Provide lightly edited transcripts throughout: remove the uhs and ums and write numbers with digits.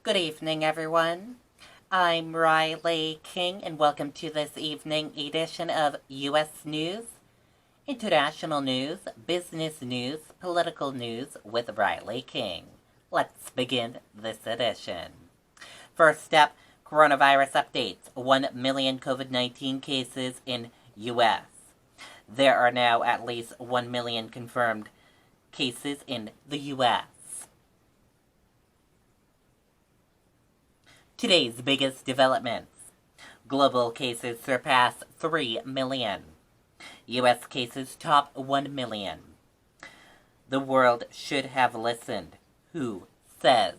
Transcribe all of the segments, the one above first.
Good evening, everyone. I'm Riley King, and welcome to this evening edition of U.S. News, International News, Business News, Political News with Riley King. Let's begin this edition. First up, coronavirus updates. 1 million COVID-19 cases in U.S. There are now at least 1 million confirmed cases in the U.S. Today's biggest developments. Global cases surpass 3 million. U.S. cases top 1 million. The world should have listened. Who says?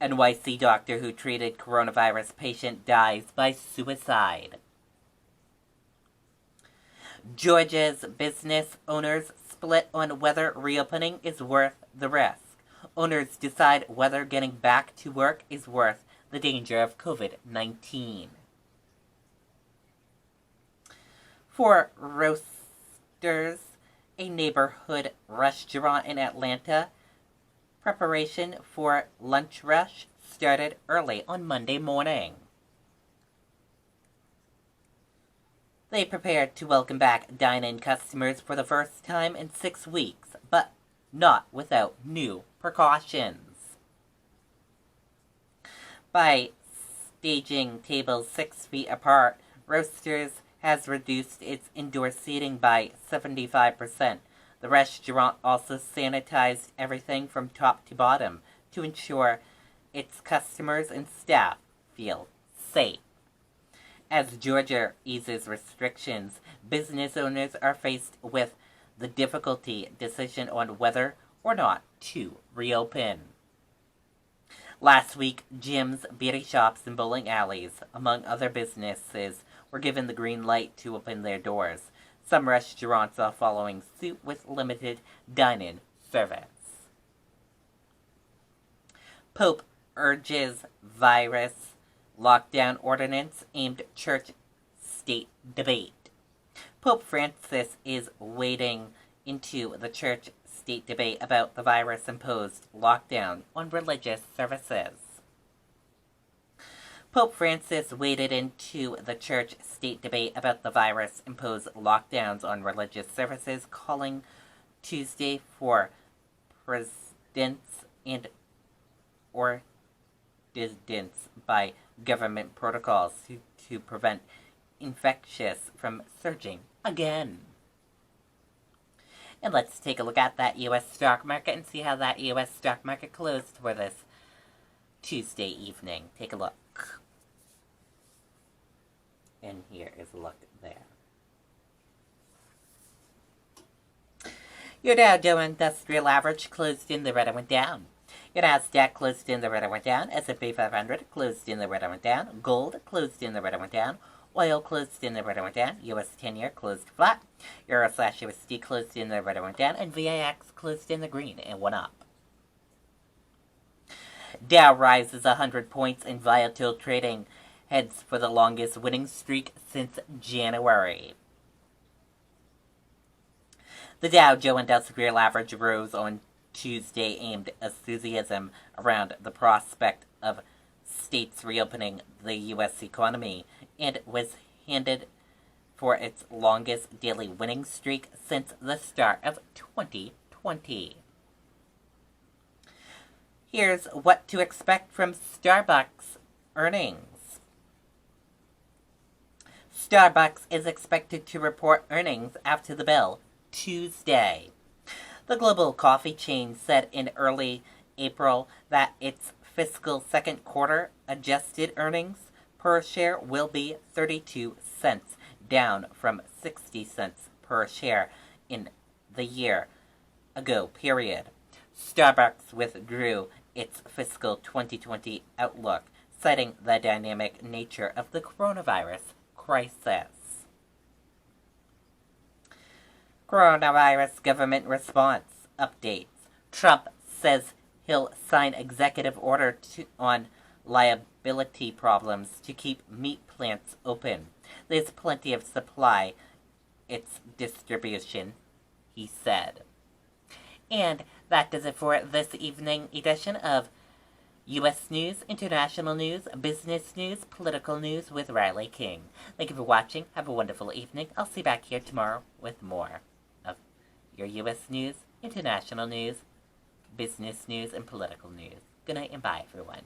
NYC doctor who treated coronavirus patient dies by suicide. Georgia's business owners split on whether reopening is worth the risk. Owners decide whether getting back to work is worth the danger of COVID-19. For Roasters, a neighborhood restaurant in Atlanta, preparation for lunch rush started early on Monday morning. They prepared to welcome back dine-in customers for the first time in 6 weeks, but not without new precautions. By staging tables 6 feet apart, Roasters has reduced its indoor seating by 75%. The restaurant also sanitized everything from top to bottom to ensure its customers and staff feel safe. As Georgia eases restrictions, business owners are faced with the difficulty decision on whether or not to reopen. Last week, gyms, beauty shops, and bowling alleys, among other businesses, were given the green light to open their doors. Some restaurants are following suit with limited dine-in service. Pope urges virus lockdown ordinance aimed church-state debate. Pope Francis is wading into the church-state debate about the virus-imposed lockdown on religious services. Pope Francis waded into the church-state debate about the virus-imposed lockdowns on religious services, calling Tuesday for precedents and ordinance by government protocols to prevent infectious from surging again. And let's take a look at that U.S. stock market and see how that U.S. stock market closed for this Tuesday evening. Take a look. And here is a look there. Your Dow Jones Industrial Average closed in the red and went down. Your Nasdaq closed in the red and went down. S&P 500 closed in the red and went down. Gold closed in the red and went down. Oil closed in the red and went down. U.S. 10-year closed flat. Euro/USD closed in the red and went down. And VIX closed in the green and went up. Dow rises 100 points in volatile trading, heads for the longest winning streak since January. The Dow Jones Industrial Average rose on Tuesday amid enthusiasm around the prospect of states reopening the U.S. economy and was handed for its longest daily winning streak since the start of 2020. Here's what to expect from Starbucks earnings. Starbucks is expected to report earnings after the bell Tuesday. The global coffee chain said in early April that its fiscal second quarter adjusted earnings per share will be 32 cents, down from 60 cents per share in the year ago period. Starbucks withdrew its fiscal 2020 outlook, citing the dynamic nature of the coronavirus crisis. Coronavirus government response updates. Trump says he'll sign executive order on liability problems to keep meat plants open. There's plenty of supply. It's distribution, he said. And that does it for this evening edition of U.S. news, international news, business news, political news with Riley King. Thank you for watching. Have a wonderful evening. I'll see you back here tomorrow with more of your U.S. news, international news, business news, and political news. Good night and bye, everyone.